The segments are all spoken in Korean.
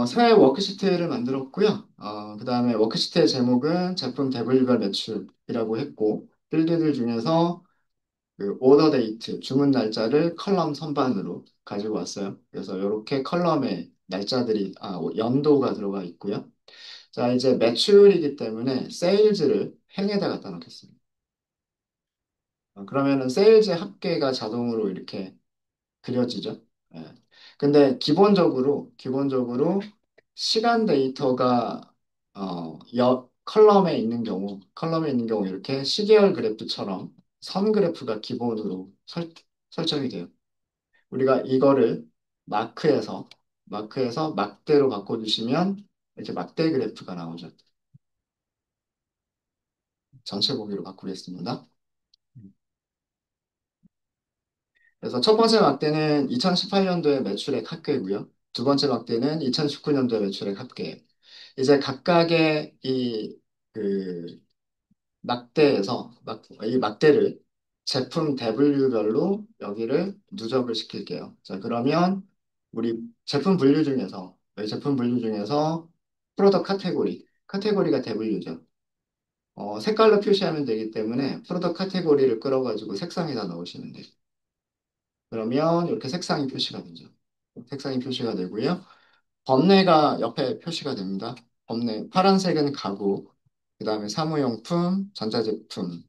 새 워크시트를 만들었고요. 그 다음에 워크시트의 제목은 제품 대분류별 매출이라고 했고, 필드들 중에서 그 오더 데이트, 주문 날짜를 컬럼 선반으로 가지고 왔어요. 그래서 이렇게 컬럼에 날짜들이, 연도가 들어가 있고요. 자, 이제 매출이기 때문에 세일즈를 행에다 갖다 놓겠습니다. 그러면은 세일즈 합계가 자동으로 이렇게 그려지죠. 예. 근데 기본적으로 시간 데이터가 컬럼에 있는 경우 이렇게 시계열 그래프처럼 선 그래프가 기본으로 설정이 돼요. 우리가 이거를 마크에서 막대로 바꿔주시면 이렇게 막대 그래프가 나오죠. 전체 보기로 바꾸겠습니다. 그래서 첫 번째 막대는 2018년도의 매출액 합계고요. 두 번째 막대는 2019년도의 매출액 합계예요. 이제 각각의 그 이 막대를 제품 대분류별로 여기를 누적을 시킬게요. 자, 그러면 우리 제품 분류 중에서 프로덕트 카테고리가 대분류죠. 색깔로 표시하면 되기 때문에 프로덕트 카테고리를 끌어가지고 색상에다 넣으시면 돼요. 그러면 이렇게 색상이 표시가 되고요. 범례가 옆에 표시가 됩니다. 범례, 파란색은 가구, 그 다음에 사무용품, 전자제품,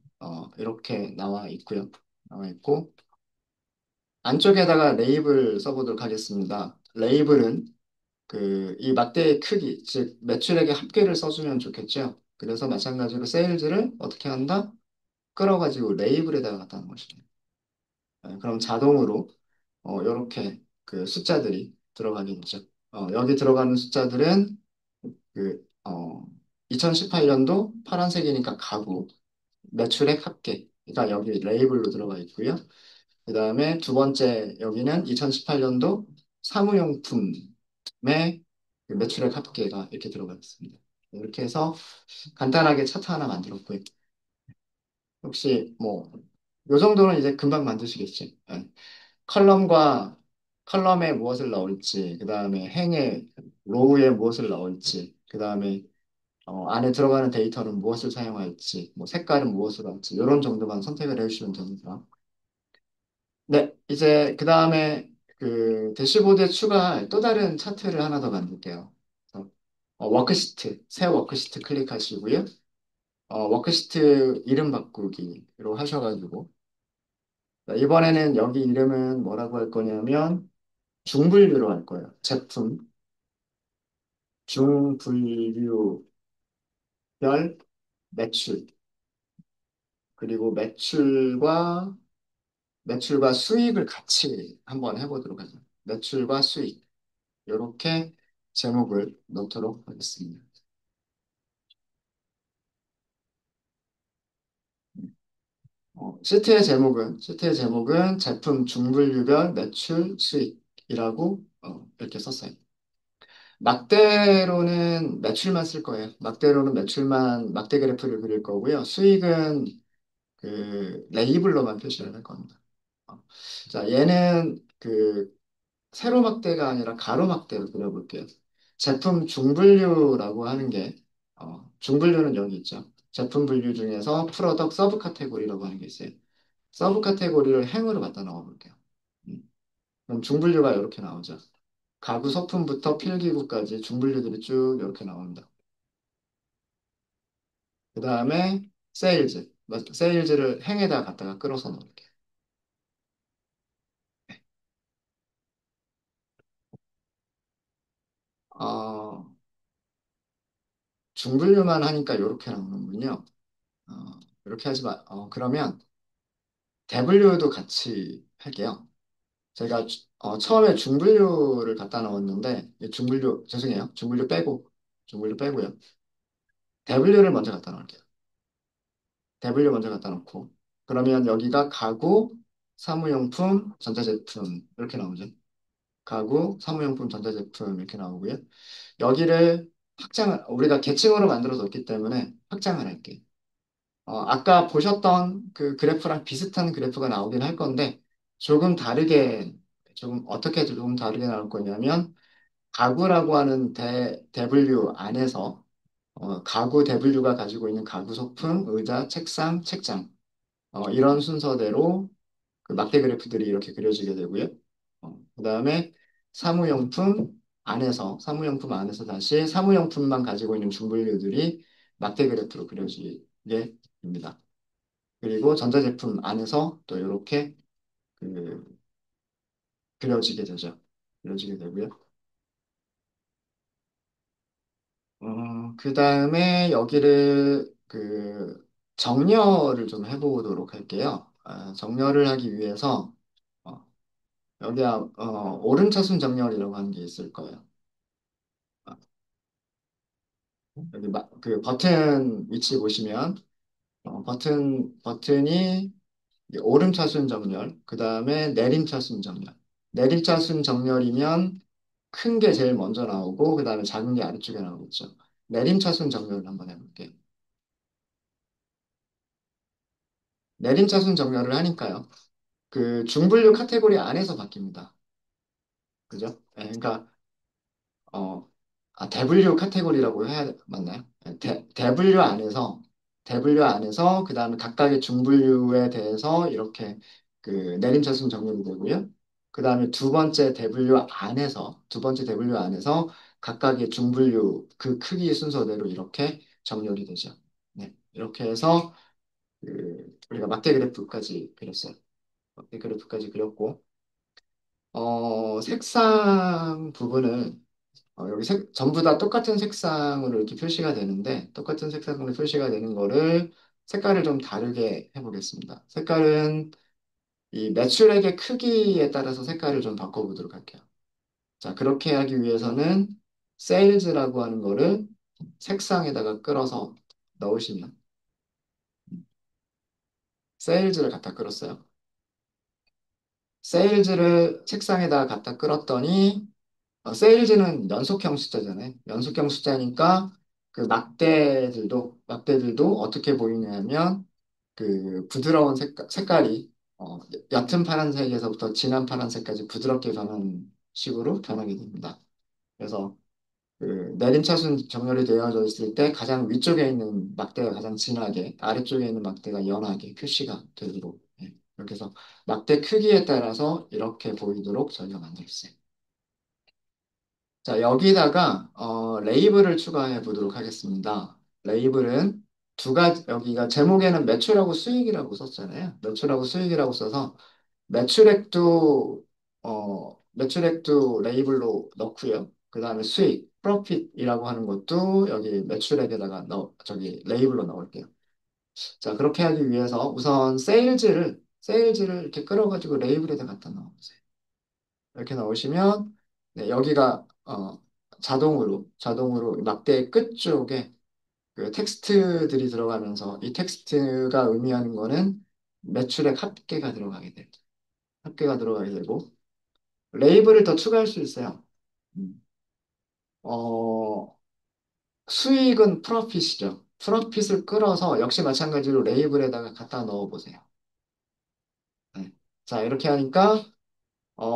이렇게 나와 있고, 안쪽에다가 레이블 써보도록 하겠습니다. 레이블은 이 막대의 크기, 즉, 매출액의 합계를 써주면 좋겠죠. 그래서 마찬가지로 세일즈를 어떻게 한다? 끌어가지고 레이블에다가 갖다 놓은 것입니다. 그럼 자동으로 이렇게 그 숫자들이 들어가게 되죠. 여기 들어가는 숫자들은 2018년도 파란색이니까 가구, 매출액 합계. 그러니까 여기 레이블로 들어가 있고요. 그 다음에 두 번째 여기는 2018년도 사무용품의 그 매출액 합계가 이렇게 들어가 있습니다. 이렇게 해서 간단하게 차트 하나 만들었고요. 혹시 뭐, 요 정도는 이제 금방 만드시겠지. 예. 컬럼과 컬럼에 무엇을 넣을지, 그 다음에 행에 로우에 무엇을 넣을지, 그 다음에 안에 들어가는 데이터는 무엇을 사용할지, 뭐 색깔은 무엇으로 할지, 이런 정도만 선택을 해주시면 됩니다. 네, 이제 그 다음에 그 대시보드에 추가할 또 다른 차트를 하나 더 만들게요. 그래서 새 워크시트 클릭하시고요. 워크시트 이름 바꾸기로 하셔가지고, 자, 이번에는 여기 이름은 뭐라고 할 거냐면, 중분류로 할 거예요. 중분류별 매출, 그리고 매출과 수익을 같이 한번 해보도록 하죠. 매출과 수익. 이렇게 제목을 넣도록 하겠습니다. 시트의 제목은 제품 중분류별 매출 수익이라고 이렇게 썼어요. 막대로는 매출만 쓸 거예요. 막대 그래프를 그릴 거고요. 수익은 그 레이블로만 표시를 할 겁니다. 어, 자, 얘는 세로 막대가 아니라 가로 막대로 그려볼게요. 제품 중분류라고 하는 게, 중분류는 여기 있죠. 제품 분류 중에서 프로덕트 서브 카테고리라고 하는 게 있어요. 서브 카테고리를 행으로 갖다 넣어볼게요. 음, 그럼 중분류가 이렇게 나오죠. 가구 소품부터 필기구까지 중분류들이 쭉 이렇게 나옵니다. 그 다음에 세일즈를 행에다 갖다가 끌어서 넣을게요. 어, 중분류만 하니까 이렇게 나오는군요. 어, 이렇게 하지 마. 그러면 대분류도 같이 할게요. 제가 처음에 중분류를 갖다 넣었는데, 죄송해요. 중분류 빼고요. 대분류를 먼저 갖다 놓을게요. 대분류 먼저 갖다 놓고. 그러면 여기가 가구, 사무용품, 전자제품, 이렇게 나오죠. 가구, 사무용품, 전자제품, 이렇게 나오고요. 우리가 계층으로 만들어 뒀기 때문에 확장을 할게요. 아까 보셨던 그 그래프랑 비슷한 그래프가 나오긴 할 건데, 조금 다르게, 조금 어떻게 조금 다르게 나올 거냐면, 가구라고 하는 대분류 안에서 가구 대분류가 가지고 있는 가구 소품, 의자, 책상, 책장 이런 순서대로 그 막대 그래프들이 이렇게 그려지게 되고요. 그다음에 사무용품 안에서 다시 사무용품만 가지고 있는 중분류들이 막대 그래프로 그려지게 됩니다. 그리고 전자제품 안에서 또 이렇게 그 그려지게 되죠. 그려지게 되고요. 그 다음에 여기를 정렬을 좀 해보도록 할게요. 정렬을 하기 위해서 어, 여기 오름차순 정렬이라고 하는 게 있을 거예요. 아, 여기 그 버튼 위치 보시면 버튼이 이제 오름차순 정렬, 그 다음에 내림차순 정렬. 내림차순 정렬이면 큰 게 제일 먼저 나오고 그 다음에 작은 게 아래쪽에 나오겠죠. 내림차순 정렬을 한번 해볼게요. 내림차순 정렬을 하니까요. 그 중분류 카테고리 안에서 바뀝니다. 그죠? 그러니까 어, 대분류 카테고리라고 해야 맞나요? 대분류 안에서 그 다음에 각각의 중분류에 대해서 이렇게 그 내림차순 정렬이 되고요. 그 다음에 두 번째 대분류 안에서 각각의 중분류 그 크기 순서대로 이렇게 정렬이 되죠. 네, 이렇게 해서 우리가 막대 그래프까지 그렸어요. 막대 그래프까지 그렸고 색상 부분은 여기 전부 다 똑같은 색상으로 이렇게 표시가 되는데, 똑같은 색상으로 표시가 되는 거를 색깔을 좀 다르게 해보겠습니다. 색깔은 이 매출액의 크기에 따라서 색깔을 좀 바꿔보도록 할게요. 자, 그렇게 하기 위해서는 세일즈라고 하는 거를 색상에다가 끌어서 넣으시면, 세일즈를 갖다 끌었어요. 세일즈를 책상에다가 갖다 끌었더니, 세일즈는 연속형 숫자잖아요. 연속형 숫자니까 그 막대들도 어떻게 보이냐면 그 부드러운 색깔이 옅은 파란색에서부터 진한 파란색까지 부드럽게 변하는 식으로 변하게 됩니다. 그래서 그 내림차순 정렬이 되어져 있을 때 가장 위쪽에 있는 막대가 가장 진하게, 아래쪽에 있는 막대가 연하게 표시가 되도록 이렇게 해서 막대 크기에 따라서 이렇게 보이도록 저희가 만들었어요. 자, 여기다가 레이블을 추가해 보도록 하겠습니다. 레이블은 두 가지, 여기가 제목에는 매출하고 수익이라고 썼잖아요. 매출하고 수익이라고 써서 매출액도 레이블로 넣고요. 그 다음에 수익, 프로핏이라고 하는 것도 여기 매출액에다가 저기 레이블로 넣을게요. 자, 그렇게 하기 위해서 우선 세일즈를 이렇게 끌어가지고 레이블에다 갖다 넣어보세요. 이렇게 넣으시면 네, 여기가 자동으로 막대 끝쪽에 그 텍스트들이 들어가면서 이 텍스트가 의미하는 거는 매출액 합계가 들어가게 돼요. 합계가 들어가게 되고 레이블을 더 추가할 수 있어요. 음. 어, 수익은 프로핏이죠. 프로핏을 끌어서 역시 마찬가지로 레이블에다가 갖다 넣어 보세요. 네. 자, 이렇게 하니까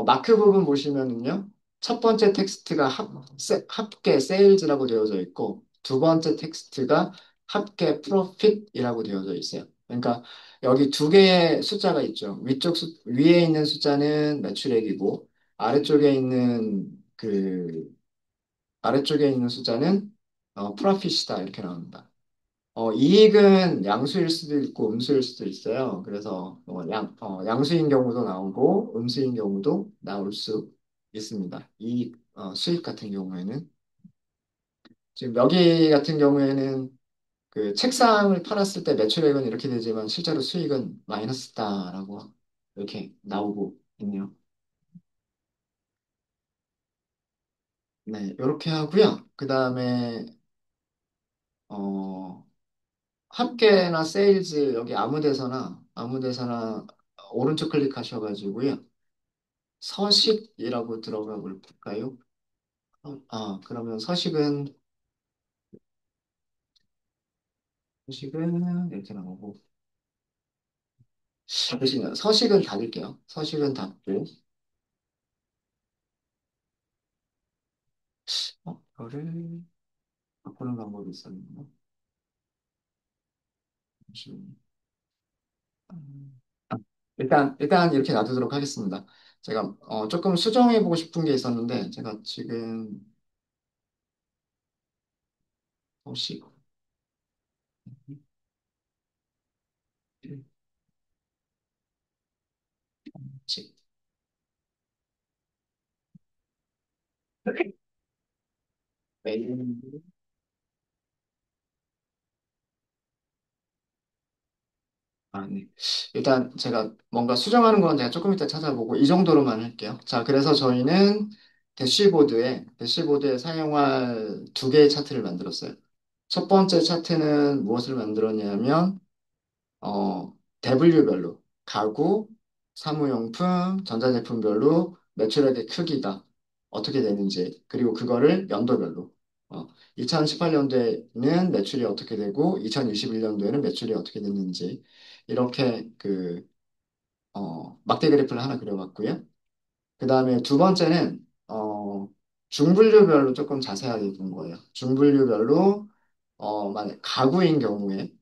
마크 부분 보시면은요. 첫 번째 텍스트가 합계 세일즈라고 되어져 있고, 두 번째 텍스트가 합계 프로핏이라고 되어져 있어요. 그러니까 여기 두 개의 숫자가 있죠. 위에 있는 숫자는 매출액이고, 아래쪽에 있는 아래쪽에 있는 숫자는 프로핏이다. 이렇게 나옵니다. 이익은 양수일 수도 있고 음수일 수도 있어요. 그래서 양수인 경우도 나오고 음수인 경우도 나올 수 있습니다. 수익 같은 경우에는 지금 여기 같은 경우에는 그 책상을 팔았을 때 매출액은 이렇게 되지만 실제로 수익은 마이너스다라고 이렇게 나오고 있네요. 네, 이렇게 하고요. 그 다음에 어, 합계나 세일즈 여기 아무 데서나 오른쪽 클릭하셔가지고요. 서식이라고 들어가 볼까요? 그러면 서식은 이렇게 나오고 대신 서식은 닫을게요. 서식은 닫고 이거를 바꾸는 방법이 있었는데. 잠시만요. 아, 일단 이렇게 놔두도록 하겠습니다. 제가 조금 수정해보고 싶은 게 있었는데, 제가 지금 혹시 메일. 아, 네. 일단 제가 뭔가 수정하는 건 제가 조금 이따 찾아보고 이 정도로만 할게요. 자, 그래서 저희는 대시보드에 사용할 두 개의 차트를 만들었어요. 첫 번째 차트는 무엇을 만들었냐면 대분류별로 가구, 사무용품, 전자제품별로 매출액의 크기가 어떻게 되는지, 그리고 그거를 연도별로 2018년도에는 매출이 어떻게 되고 2021년도에는 매출이 어떻게 됐는지 이렇게 막대 그래프를 하나 그려봤고요. 그 다음에 두 번째는 중분류별로 조금 자세하게 본 거예요. 중분류별로 만약 가구인 경우에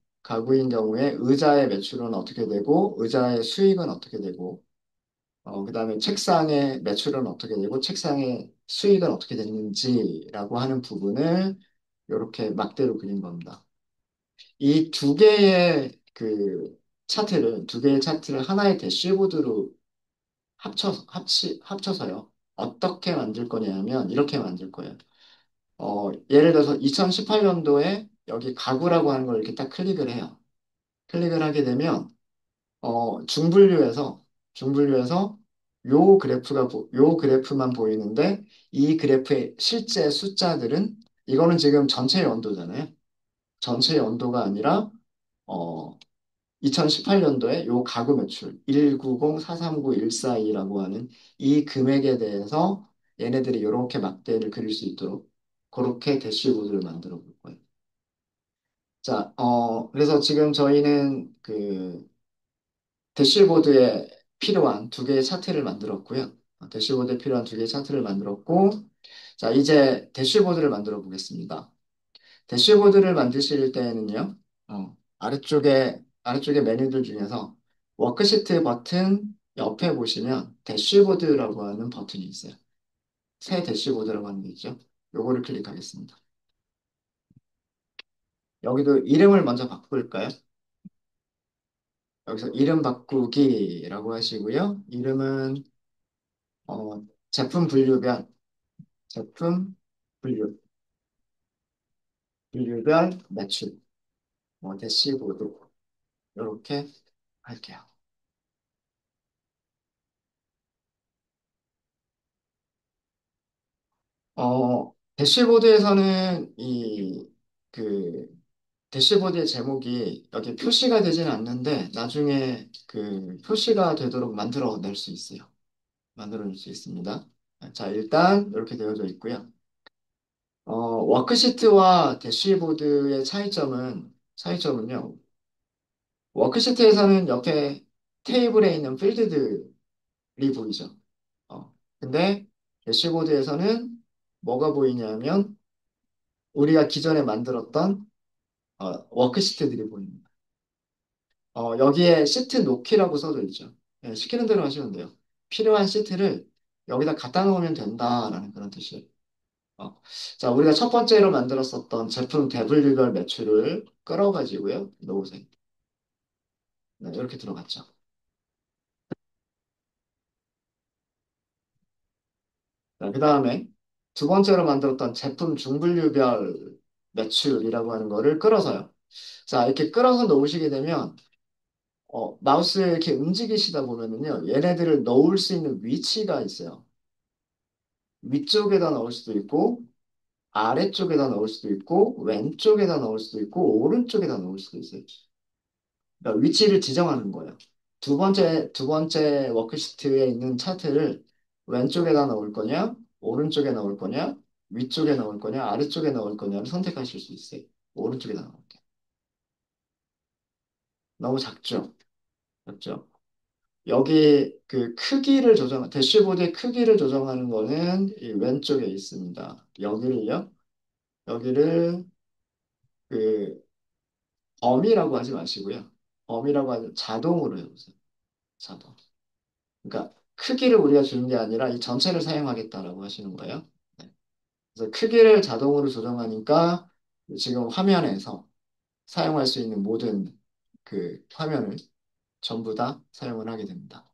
의자의 매출은 어떻게 되고 의자의 수익은 어떻게 되고 그다음에 책상의 매출은 어떻게 되고 책상의 수익은 어떻게 됐는지라고 하는 부분을 이렇게 막대로 그린 겁니다. 이 두 개의 차트를 하나의 대시보드로 합쳐서요. 어떻게 만들 거냐면 이렇게 만들 거예요. 예를 들어서 2018년도에 여기 가구라고 하는 걸 이렇게 딱 클릭을 해요. 클릭을 하게 되면 중분류에서 요 그래프만 보이는데 이 그래프의 실제 숫자들은 이거는 지금 전체 연도잖아요. 전체 연도가 아니라 어, 2018년도에 요 가구 매출 190-439-142라고 하는 이 금액에 대해서 얘네들이 이렇게 막대를 그릴 수 있도록 그렇게 대시보드를 만들어 볼 거예요. 자, 그래서 지금 저희는 대시보드에 필요한 두 개의 차트를 만들었고요. 대시보드에 필요한 두 개의 차트를 만들었고, 자, 이제 대시보드를 만들어 보겠습니다. 대시보드를 만드실 때에는요, 아래쪽에 메뉴들 중에서 워크시트 버튼 옆에 보시면 대시보드라고 하는 버튼이 있어요. 새 대시보드라고 하는 게 있죠. 요거를 클릭하겠습니다. 여기도 이름을 먼저 바꿀까요? 여기서 이름 바꾸기라고 하시고요. 이름은 제품 분류별, 제품 분류, 분류별 매출, 대시보드 이렇게 할게요. 대시보드에서는 그, 대시보드의 제목이 여기 표시가 되지는 않는데 나중에 표시가 되도록 만들어낼 수 있어요. 만들어낼 수 있습니다. 자, 일단 이렇게 되어져 있고요. 워크시트와 대시보드의 차이점은요. 워크시트에서는 옆에 테이블에 있는 필드들이 보이죠. 근데 대시보드에서는 뭐가 보이냐면 우리가 기존에 만들었던 워크시트들이 보입니다. 여기에 시트 놓기라고 써져 있죠. 네, 시키는 대로 하시면 돼요. 필요한 시트를 여기다 갖다 놓으면 된다라는 그런 뜻이에요. 어, 자, 우리가 첫 번째로 만들었었던 제품 대분류별 매출을 끌어가지고요. 놓으세요. 네, 이렇게 들어갔죠. 그 다음에 두 번째로 만들었던 제품 중분류별 매출이라고 하는 거를 끌어서요. 자, 이렇게 끌어서 놓으시게 되면 마우스 이렇게 움직이시다 보면은요, 얘네들을 넣을 수 있는 위치가 있어요. 위쪽에다 넣을 수도 있고, 아래쪽에다 넣을 수도 있고, 왼쪽에다 넣을 수도 있고, 오른쪽에다 넣을 수도 있어요. 그러니까 위치를 지정하는 거예요. 두 번째 워크시트에 있는 차트를 왼쪽에다 넣을 거냐, 오른쪽에 넣을 거냐, 위쪽에 넣을 거냐, 아래쪽에 넣을 거냐를 선택하실 수 있어요. 오른쪽에다 넣을게요. 너무 작죠? 작죠? 여기 대시보드의 크기를 조정하는 거는 이 왼쪽에 있습니다. 여기를요. 여기를 그 범위라고 하지 마시고요. 범위라고 하지 자동으로 해보세요. 자동. 그러니까 크기를 우리가 주는 게 아니라 이 전체를 사용하겠다라고 하시는 거예요. 네. 그래서 크기를 자동으로 조정하니까 지금 화면에서 사용할 수 있는 모든 그 화면을 전부 다 사용을 하게 됩니다.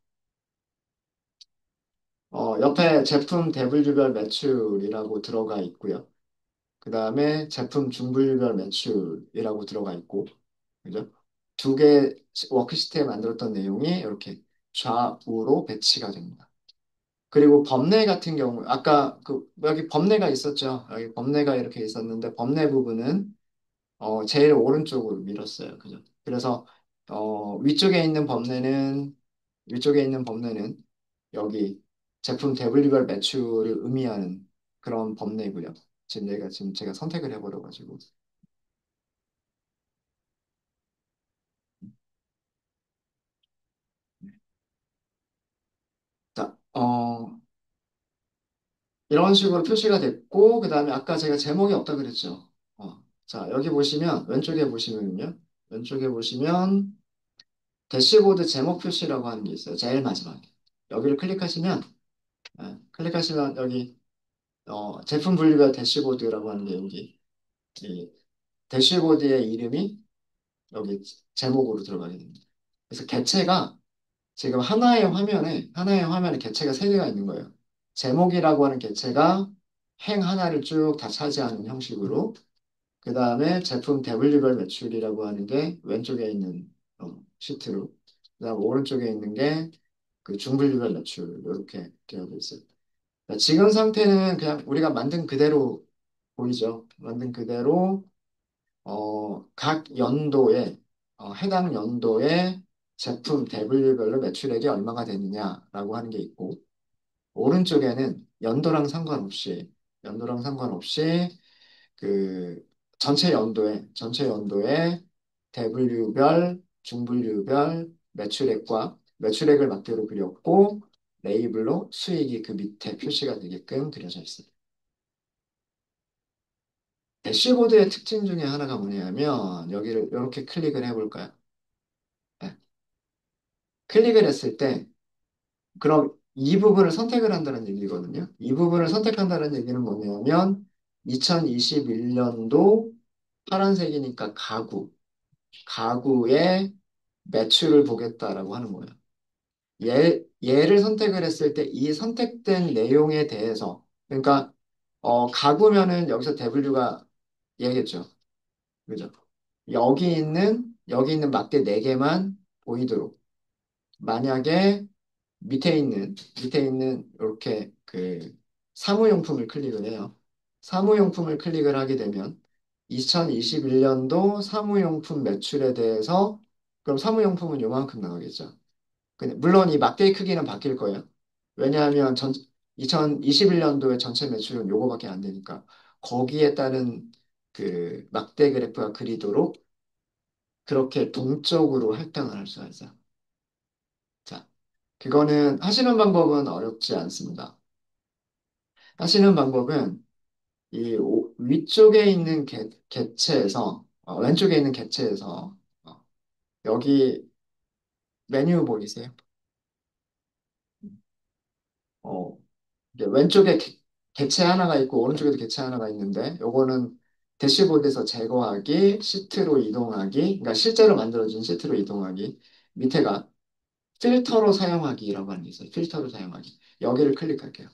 옆에 제품 대분류별 매출이라고 들어가 있고요. 그 다음에 제품 중분류별 매출이라고 들어가 있고, 그죠? 두 개 워크시트에 만들었던 내용이 이렇게 좌우로 배치가 됩니다. 그리고 범례 같은 경우, 아까 여기 범례가 있었죠? 여기 범례가 이렇게 있었는데, 범례 부분은 제일 오른쪽으로 밀었어요. 그죠? 그래서 위쪽에 있는 범례는 여기 제품 대분류별 매출을 의미하는 그런 범례고요. 지금 제가 선택을 해버려가지고. 자, 이런 식으로 표시가 됐고, 그 다음에 아까 제가 제목이 없다 그랬죠. 자, 여기 보시면, 왼쪽에 보시면, 대시보드 제목 표시라고 하는 게 있어요. 제일 마지막에. 여기를 클릭하시면 여기, 제품 분류별 대시보드라고 하는 게 여기, 이 대시보드의 이름이 여기 제목으로 들어가게 됩니다. 그래서 개체가 지금 하나의 화면에 개체가 세 개가 있는 거예요. 제목이라고 하는 개체가 행 하나를 쭉 다 차지하는 형식으로, 그 다음에 제품 대분류별 매출이라고 하는 게 왼쪽에 있는 시트로, 그 다음 오른쪽에 있는 게 그 중분류별 매출, 이렇게 되어 있어요. 그러니까 지금 상태는 그냥 우리가 만든 그대로 보이죠? 만든 그대로 각 연도에 해당 연도에 제품 대분류별로 매출액이 얼마가 되느냐라고 하는 게 있고 오른쪽에는 연도랑 상관없이 그 전체 연도에 대분류별, 중분류별 매출액을 막대로 그렸고 레이블로 수익이 그 밑에 표시가 되게끔 그려져 있어요. 대시보드의 특징 중에 하나가 뭐냐면 여기를 이렇게 클릭을 해볼까요? 네. 클릭을 했을 때 그럼 이 부분을 선택을 한다는 얘기거든요. 이 부분을 선택한다는 얘기는 뭐냐면 2021년도 파란색이니까 가구의 매출을 보겠다라고 하는 거예요. 얘를 선택을 했을 때 이 선택된 내용에 대해서 그러니까 가구면은 여기서 W가 얘겠죠. 그죠? 여기 있는 막대 4개만 보이도록 만약에 밑에 있는 이렇게 그 사무용품을 클릭을 해요. 사무용품을 클릭을 하게 되면 2021년도 사무용품 매출에 대해서 그럼 사무용품은 요만큼 나오겠죠. 물론 이 막대의 크기는 바뀔 거예요. 왜냐하면 2021년도의 전체 매출은 요거밖에 안 되니까 거기에 따른 그 막대 그래프가 그리도록 그렇게 동적으로 할당을 할 수가 있어요. 자, 그거는 하시는 방법은 어렵지 않습니다. 하시는 방법은 위쪽에 있는 개체에서 왼쪽에 있는 개체에서 여기 메뉴 보이세요? 어, 이게 왼쪽에 개체 하나가 있고 오른쪽에도 개체 하나가 있는데 요거는 대시보드에서 제거하기, 시트로 이동하기, 그러니까 실제로 만들어진 시트로 이동하기, 밑에가 필터로 사용하기라고 하는 게 있어요. 필터로 사용하기. 여기를 클릭할게요.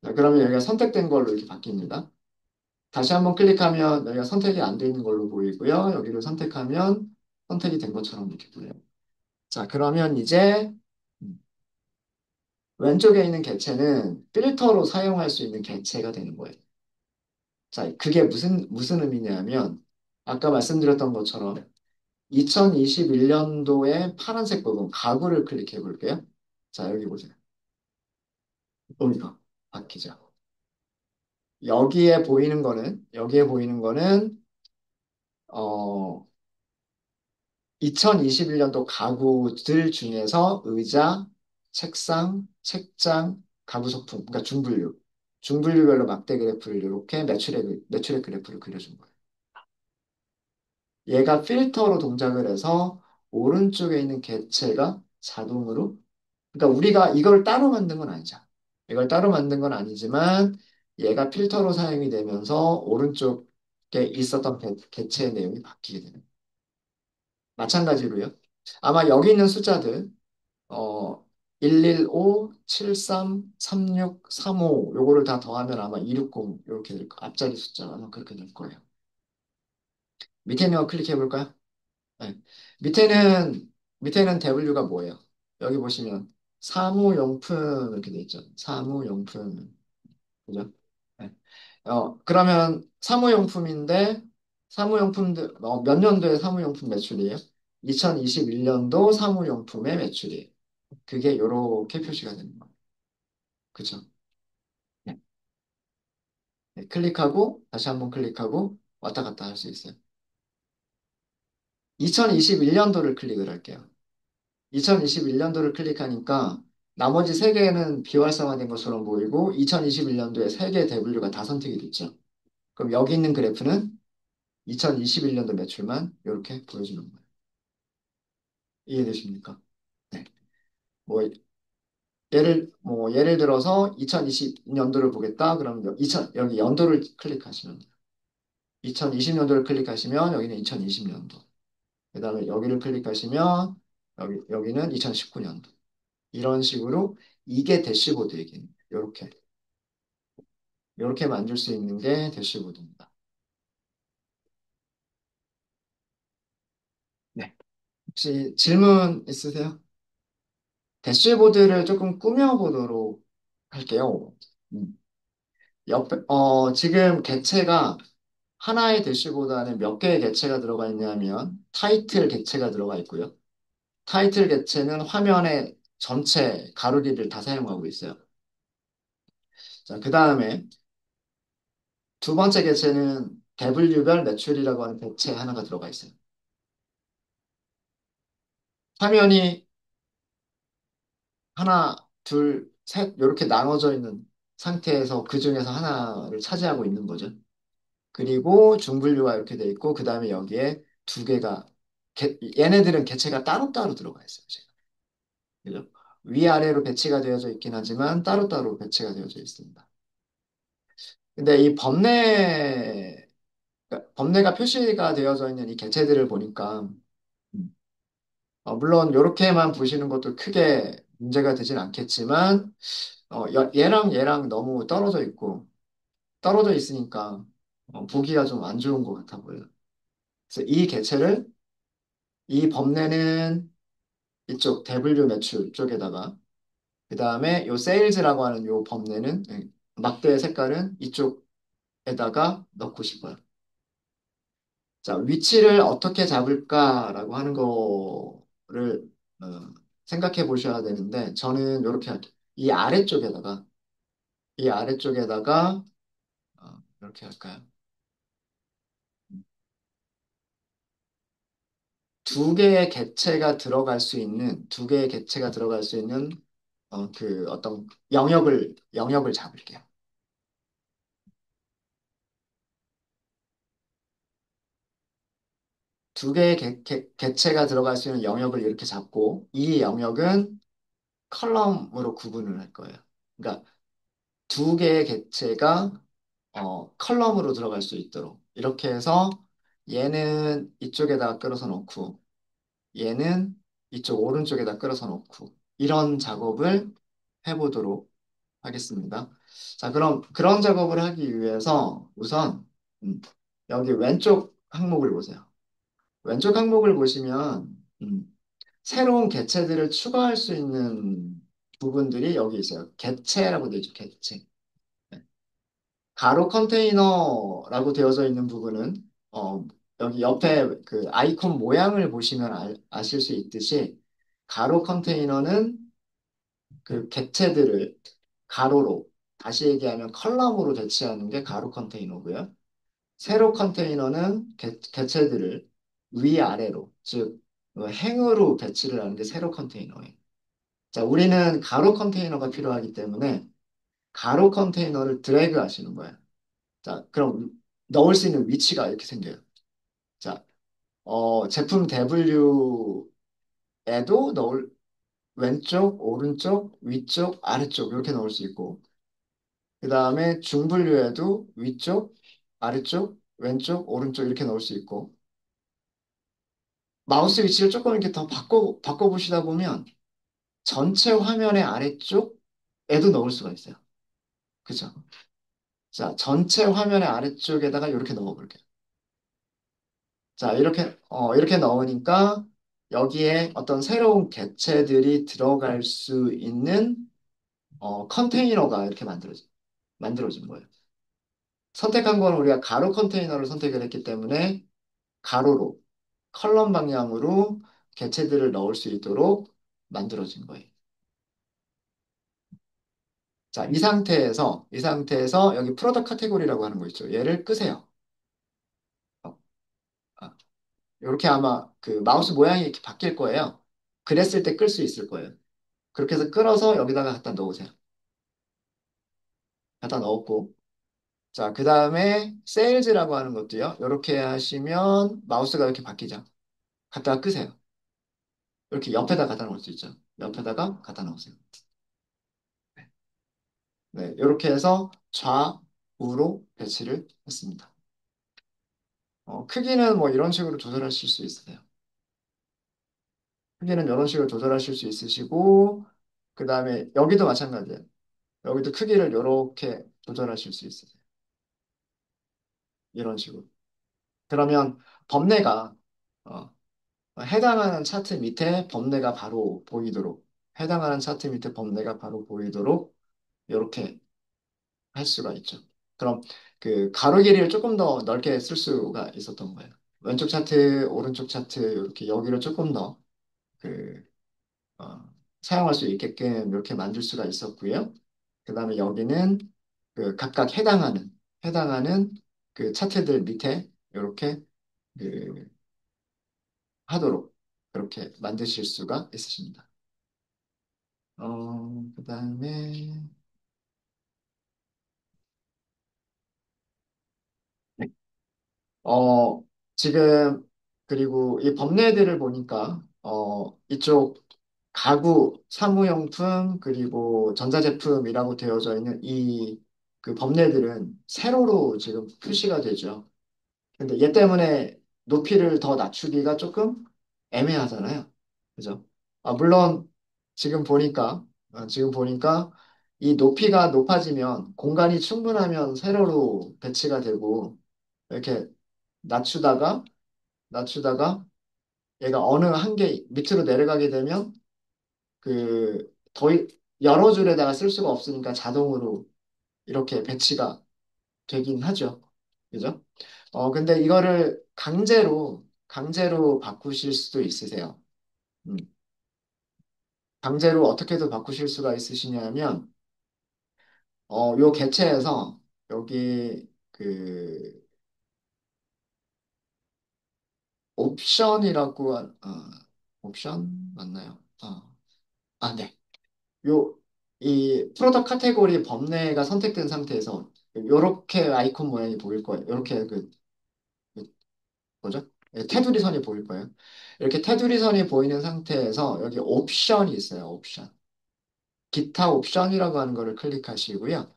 자, 그러면 여기가 선택된 걸로 이렇게 바뀝니다. 다시 한번 클릭하면 여기가 선택이 안 돼 있는 걸로 보이고요. 여기를 선택하면 선택이 된 것처럼 이렇게 보여요. 자, 그러면 이제 왼쪽에 있는 개체는 필터로 사용할 수 있는 개체가 되는 거예요. 자, 그게 무슨 의미냐면 아까 말씀드렸던 것처럼 2021년도의 파란색 부분 가구를 클릭해 볼게요. 자, 여기 보세요. 여기가 바뀌죠. 여기에 보이는 거는 어 2021년도 가구들 중에서 의자, 책상, 책장, 가구 소품, 그러니까 중분류. 중분류별로 막대 그래프를 이렇게 매출액 그래프를 그려준 거예요. 얘가 필터로 동작을 해서 오른쪽에 있는 객체가 자동으로, 그러니까 우리가 이걸 따로 만든 건 아니죠. 이걸 따로 만든 건 아니지만 얘가 필터로 사용이 되면서 오른쪽에 있었던 객체의 내용이 바뀌게 되는. 마찬가지로요. 아마 여기 있는 숫자들, 어, 115, 73, 36, 35 요거를 다 더하면 아마 260 이렇게 될 거, 앞자리 숫자가 아마 그렇게 될 거예요. 밑에 있는 거 클릭해 볼까요? 네. 밑에는 W가 뭐예요? 여기 보시면 사무용품 이렇게 돼 있죠. 사무용품. 그죠? 네. 그러면 사무용품인데 사무용품들 몇 년도에 사무용품 매출이에요? 2021년도 사무용품의 매출이에요. 그게 요렇게 표시가 되는 거예요. 그죠? 네. 네, 클릭하고 다시 한번 클릭하고 왔다 갔다 할 수 있어요. 2021년도를 클릭을 할게요. 2021년도를 클릭하니까 나머지 세 개는 비활성화된 것처럼 보이고 2021년도에 세 개의 W가 다 선택이 됐죠. 그럼 여기 있는 그래프는 2021년도 매출만 이렇게 보여주는 거예요. 이해되십니까? 네. 뭐 예를 들어서 2020년도를 보겠다. 그러면 여기 연도를 클릭하시면 돼요. 2020년도를 클릭하시면 여기는 2020년도. 그다음에 여기를 클릭하시면 여기는 2019년도. 이런 식으로 이게 대시보드 얘기입니다. 이렇게 만들 수 있는 게 대시보드입니다. 네. 혹시 질문 있으세요? 대시보드를 조금 꾸며보도록 할게요. 음. 지금 객체가 하나의 대시보드 안에 몇 개의 객체가 들어가 있냐면 타이틀 객체가 들어가 있고요. 타이틀 객체는 화면의 전체 가로리를 다 사용하고 있어요. 자, 그 다음에 두 번째 객체는 W별 매출이라고 하는 객체 하나가 들어가 있어요. 화면이 하나, 둘, 셋 이렇게 나눠져 있는 상태에서 그 중에서 하나를 차지하고 있는 거죠. 그리고 중분류가 이렇게 돼 있고 그 다음에 여기에 두 개가 얘네들은 개체가 따로따로 들어가 있어요. 제가. 그죠? 위아래로 배치가 되어져 있긴 하지만 따로따로 배치가 되어져 있습니다. 근데 이 법내가 표시가 되어져 있는 이 개체들을 보니까 음, 물론 이렇게만 보시는 것도 크게 문제가 되진 않겠지만 얘랑 얘랑 너무 떨어져 있으니까 보기가 좀 안 좋은 것 같아 보여요. 그래서 이 범례는 이쪽 W 매출 쪽에다가 그 다음에 요 세일즈라고 하는 요 범례는 막대 색깔은 이쪽에다가 넣고 싶어요. 자, 위치를 어떻게 잡을까라고 하는 거를 생각해 보셔야 되는데 저는 이렇게 할게요. 이 아래쪽에다가 이렇게 할까요? 두 개의 객체가 들어갈 수 있는 그 어떤 영역을 잡을게요. 두 개의 객체가 들어갈 수 있는 영역을 이렇게 잡고 이 영역은 컬럼으로 구분을 할 거예요. 그러니까 두 개의 객체가 컬럼으로 들어갈 수 있도록 이렇게 해서 얘는 이쪽에다가 끌어서 놓고 얘는 이쪽 오른쪽에다 끌어서 놓고 이런 작업을 해보도록 하겠습니다. 자, 그럼 그런 작업을 하기 위해서 우선 음, 여기 왼쪽 항목을 보세요. 왼쪽 항목을 보시면 새로운 개체들을 추가할 수 있는 부분들이 여기 있어요. 개체라고 되어 있죠. 개체. 네. 가로 컨테이너라고 되어져 있는 부분은 여기 옆에 그 아이콘 모양을 보시면 아실 수 있듯이 가로 컨테이너는 그 객체들을 가로로 다시 얘기하면 컬럼으로 배치하는 게 가로 컨테이너고요. 세로 컨테이너는 개체들을 위아래로 즉 행으로 배치를 하는 게 세로 컨테이너예요. 자, 우리는 가로 컨테이너가 필요하기 때문에 가로 컨테이너를 드래그 하시는 거예요. 자, 그럼 넣을 수 있는 위치가 이렇게 생겨요. 자, 제품 대분류에도 넣을 왼쪽, 오른쪽, 위쪽, 아래쪽 이렇게 넣을 수 있고 그 다음에 중분류에도 위쪽, 아래쪽, 왼쪽, 오른쪽 이렇게 넣을 수 있고 마우스 위치를 조금 이렇게 더 바꿔보시다 보면 전체 화면의 아래쪽에도 넣을 수가 있어요. 그죠? 자, 전체 화면의 아래쪽에다가 이렇게 넣어볼게요. 자, 이렇게 넣으니까 여기에 어떤 새로운 객체들이 들어갈 수 있는 컨테이너가 이렇게 만들어진 거예요. 선택한 건 우리가 가로 컨테이너를 선택을 했기 때문에 가로로, 컬럼 방향으로 개체들을 넣을 수 있도록 만들어진 거예요. 자, 이 상태에서 여기 프로덕트 카테고리라고 하는 거 있죠. 얘를 끄세요. 어, 이렇게 아마 그 마우스 모양이 이렇게 바뀔 거예요. 그랬을 때 끌 수 있을 거예요. 그렇게 해서 끌어서 여기다가 갖다 넣으세요. 갖다 넣었고. 자, 그 다음에 세일즈라고 하는 것도요. 이렇게 하시면 마우스가 이렇게 바뀌죠. 갖다가 끄세요. 이렇게 옆에다 갖다 놓을 수 있죠. 옆에다가 갖다 놓으세요. 네, 이렇게 해서 좌우로 배치를 했습니다. 크기는 뭐 이런 식으로 조절하실 수 있으세요. 크기는 이런 식으로 조절하실 수 있으시고, 그 다음에 여기도 마찬가지예요. 여기도 크기를 이렇게 조절하실 수 있으세요. 이런 식으로. 그러면 범례가 어, 해당하는 차트 밑에 범례가 바로 보이도록, 해당하는 차트 밑에 범례가 바로 보이도록 이렇게 할 수가 있죠. 그럼 그 가로 길이를 조금 더 넓게 쓸 수가 있었던 거예요. 왼쪽 차트, 오른쪽 차트 이렇게 여기를 조금 더 그, 어, 사용할 수 있게끔 이렇게 만들 수가 있었고요. 그 다음에 여기는 그 각각 해당하는 그 차트들 밑에 이렇게 그 하도록 그렇게 만드실 수가 있으십니다. 그 다음에 어, 지금, 그리고 이 법례들을 보니까, 이쪽 가구, 사무용품, 그리고 전자제품이라고 되어져 있는 그 법례들은 세로로 지금 표시가 되죠. 근데 얘 때문에 높이를 더 낮추기가 조금 애매하잖아요. 그죠? 물론, 지금 보니까 이 높이가 높아지면 공간이 충분하면 세로로 배치가 되고, 이렇게 낮추다가 낮추다가 얘가 어느 한계 밑으로 내려가게 되면 그 여러 줄에다가 쓸 수가 없으니까 자동으로 이렇게 배치가 되긴 하죠. 그죠? 근데 이거를 강제로 바꾸실 수도 있으세요. 음. 강제로 어떻게도 바꾸실 수가 있으시냐면 요 개체에서 여기 그 옵션이라고 옵션 맞나요? 네. 요, 이 프로덕트 카테고리 범례가 선택된 상태에서 요렇게 아이콘 모양이 보일 거예요. 요렇게 뭐죠? 테두리 선이 보일 거예요. 이렇게 테두리 선이 보이는 상태에서 여기 옵션이 있어요. 옵션. 기타 옵션이라고 하는 거를 클릭하시고요.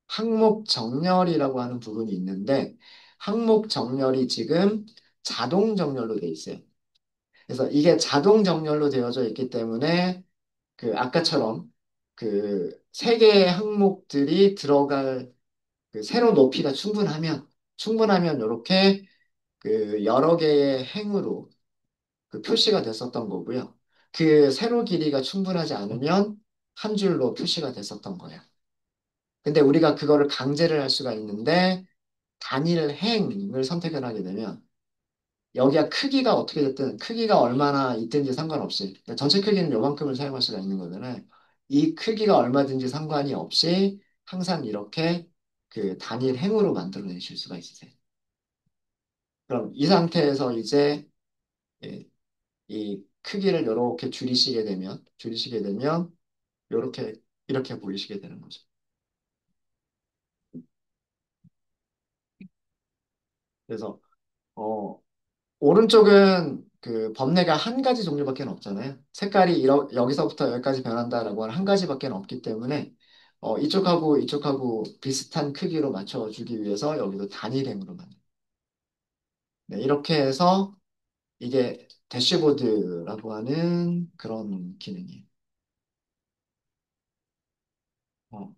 항목 정렬이라고 하는 부분이 있는데 항목 정렬이 지금 자동 정렬로 돼 있어요. 그래서 이게 자동 정렬로 되어져 있기 때문에 그 아까처럼 그 세 개의 항목들이 들어갈 그 세로 높이가 충분하면 이렇게 그 여러 개의 행으로 그 표시가 됐었던 거고요. 그 세로 길이가 충분하지 않으면 한 줄로 표시가 됐었던 거예요. 근데 우리가 그거를 강제를 할 수가 있는데 단일 행을 선택을 하게 되면 여기가 크기가 어떻게 됐든 크기가 얼마나 있든지 상관없이 그러니까 전체 크기는 요만큼을 사용할 수가 있는 거잖아요. 이 크기가 얼마든지 상관이 없이 항상 이렇게 그 단일 행으로 만들어내실 수가 있으세요. 그럼 이 상태에서 이제 예, 이 크기를 이렇게 줄이시게 되면 이렇게 보이시게 되는 거죠. 그래서, 어, 오른쪽은 그 범례가 한 가지 종류밖에 없잖아요. 색깔이 여기서부터 여기까지 변한다라고 하는 한 가지밖에 없기 때문에 이쪽하고 이쪽하고 비슷한 크기로 맞춰주기 위해서 여기도 단일행으로 만든. 네, 이렇게 해서 이게 대시보드라고 하는 그런 기능이에요. 어,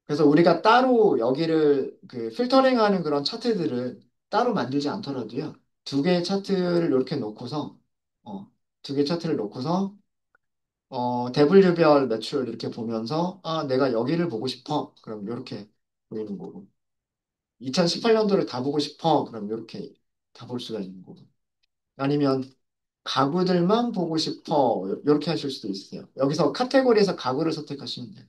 그래서 우리가 따로 여기를 그 필터링하는 그런 차트들을 따로 만들지 않더라도요. 두 개의 차트를 이렇게 놓고서 어, 두 개의 차트를 놓고서 대분류별 매출 이렇게 보면서 아, 내가 여기를 보고 싶어. 그럼 이렇게 보이는 거고. 2018년도를 다 보고 싶어. 그럼 이렇게 다 볼 수가 있는 거고. 아니면 가구들만 보고 싶어. 이렇게 하실 수도 있어요. 여기서 카테고리에서 가구를 선택하시면 돼요.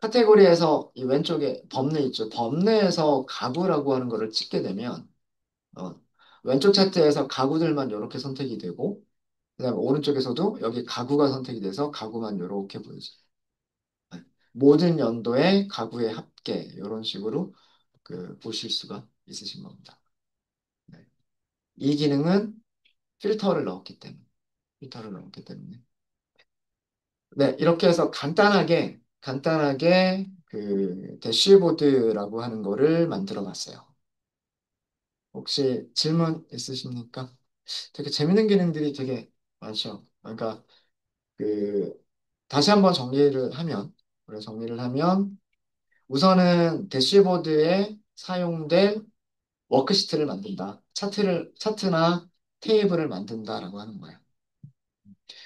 카테고리에서 이 왼쪽에 범례 있죠. 범례에서 가구라고 하는 거를 찍게 되면 어, 왼쪽 차트에서 가구들만 이렇게 선택이 되고 그다음에 오른쪽에서도 여기 가구가 선택이 돼서 가구만 이렇게 보여져요. 네. 모든 연도의 가구의 합계 이런 식으로 그 보실 수가 있으신 겁니다. 네. 이 기능은 필터를 넣었기 때문에 네, 이렇게 해서 간단하게 그 대시보드라고 하는 거를 만들어 봤어요. 혹시 질문 있으십니까? 되게 재밌는 기능들이 되게 많죠. 그러니까 그 다시 한번 정리를 하면 우선은 대시보드에 사용될 워크시트를 만든다. 차트나 테이블을 만든다라고 하는 거예요.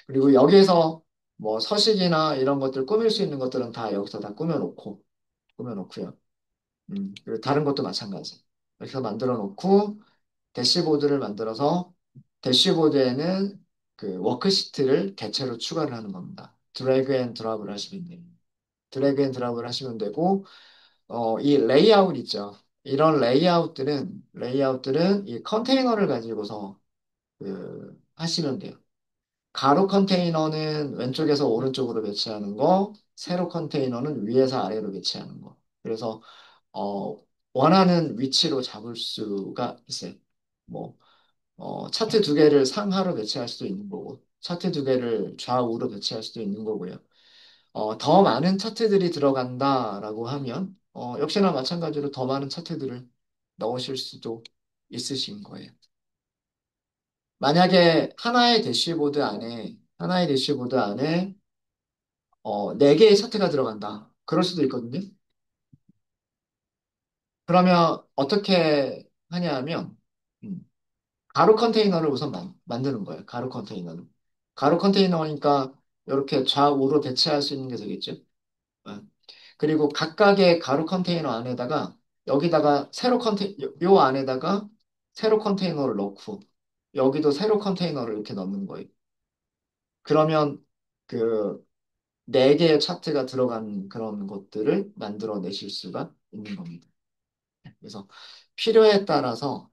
그리고 여기에서 뭐 서식이나 이런 것들 꾸밀 수 있는 것들은 다 여기서 다 꾸며놓고요. 그리고 다른 것도 마찬가지. 이렇게 해서 만들어 놓고 대시보드를 만들어서 대시보드에는 그 워크시트를 개체로 추가를 하는 겁니다. 드래그 앤 드랍을 하시면 되고 이 레이아웃 있죠. 이런 레이아웃들은 이 컨테이너를 가지고서 하시면 돼요. 가로 컨테이너는 왼쪽에서 오른쪽으로 배치하는 거, 세로 컨테이너는 위에서 아래로 배치하는 거. 그래서 어, 원하는 위치로 잡을 수가 있어요. 뭐 차트 두 개를 상하로 배치할 수도 있는 거고, 차트 두 개를 좌우로 배치할 수도 있는 거고요. 더 많은 차트들이 들어간다라고 하면 역시나 마찬가지로 더 많은 차트들을 넣으실 수도 있으신 거예요. 만약에 하나의 대시보드 안에 네 개의 차트가 들어간다. 그럴 수도 있거든요. 그러면 어떻게 하냐 하면 음, 가로 컨테이너를 우선 만드는 거예요. 가로 컨테이너는. 가로 컨테이너니까 이렇게 좌우로 배치할 수 있는 게 되겠죠. 네. 그리고 각각의 가로 컨테이너 안에다가 여기다가 요 안에다가 세로 컨테이너를 넣고 여기도 세로 컨테이너를 이렇게 넣는 거예요. 그러면 그 네 개의 차트가 들어간 그런 것들을 만들어 내실 수가 있는 겁니다. 그래서 필요에 따라서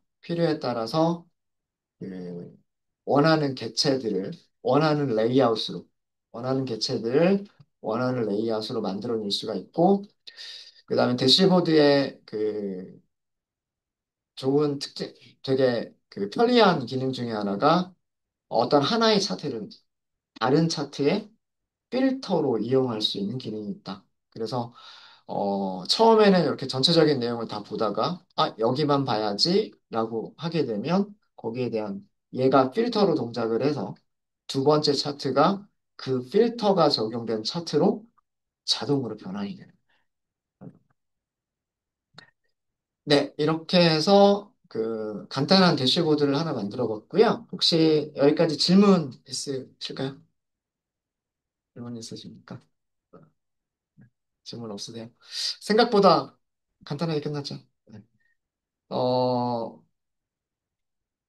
그 원하는 개체들을 원하는 레이아웃으로 원하는 개체들을 원하는 레이아웃으로 만들어낼 수가 있고 그다음에 대시보드의 그 좋은 특징 되게 그 편리한 기능 중에 하나가 어떤 하나의 차트를 다른 차트의 필터로 이용할 수 있는 기능이 있다. 그래서 처음에는 이렇게 전체적인 내용을 다 보다가 아 여기만 봐야지라고 하게 되면 거기에 대한 얘가 필터로 동작을 해서 두 번째 차트가 그 필터가 적용된 차트로 자동으로 변환이 되는 거예요. 네, 이렇게 해서 그 간단한 대시보드를 하나 만들어 봤고요. 혹시 여기까지 질문 있으실까요? 질문 있으십니까? 질문 없으세요? 생각보다 간단하게 끝났죠. 네. 어,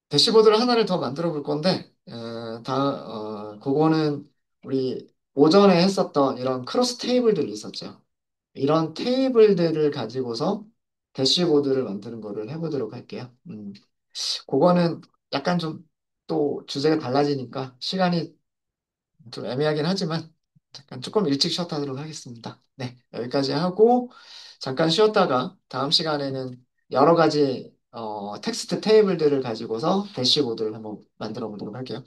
대시보드를 하나를 더 만들어 볼 건데, 그거는 우리 오전에 했었던 이런 크로스 테이블들이 있었죠. 이런 테이블들을 가지고서 대시보드를 만드는 거를 해보도록 할게요. 그거는 약간 좀 또 주제가 달라지니까 시간이 좀 애매하긴 하지만 잠깐 조금 일찍 쉬었다 하도록 하겠습니다. 네, 여기까지 하고 잠깐 쉬었다가 다음 시간에는 여러 가지 텍스트 테이블들을 가지고서 대시보드를 한번 만들어 보도록 할게요.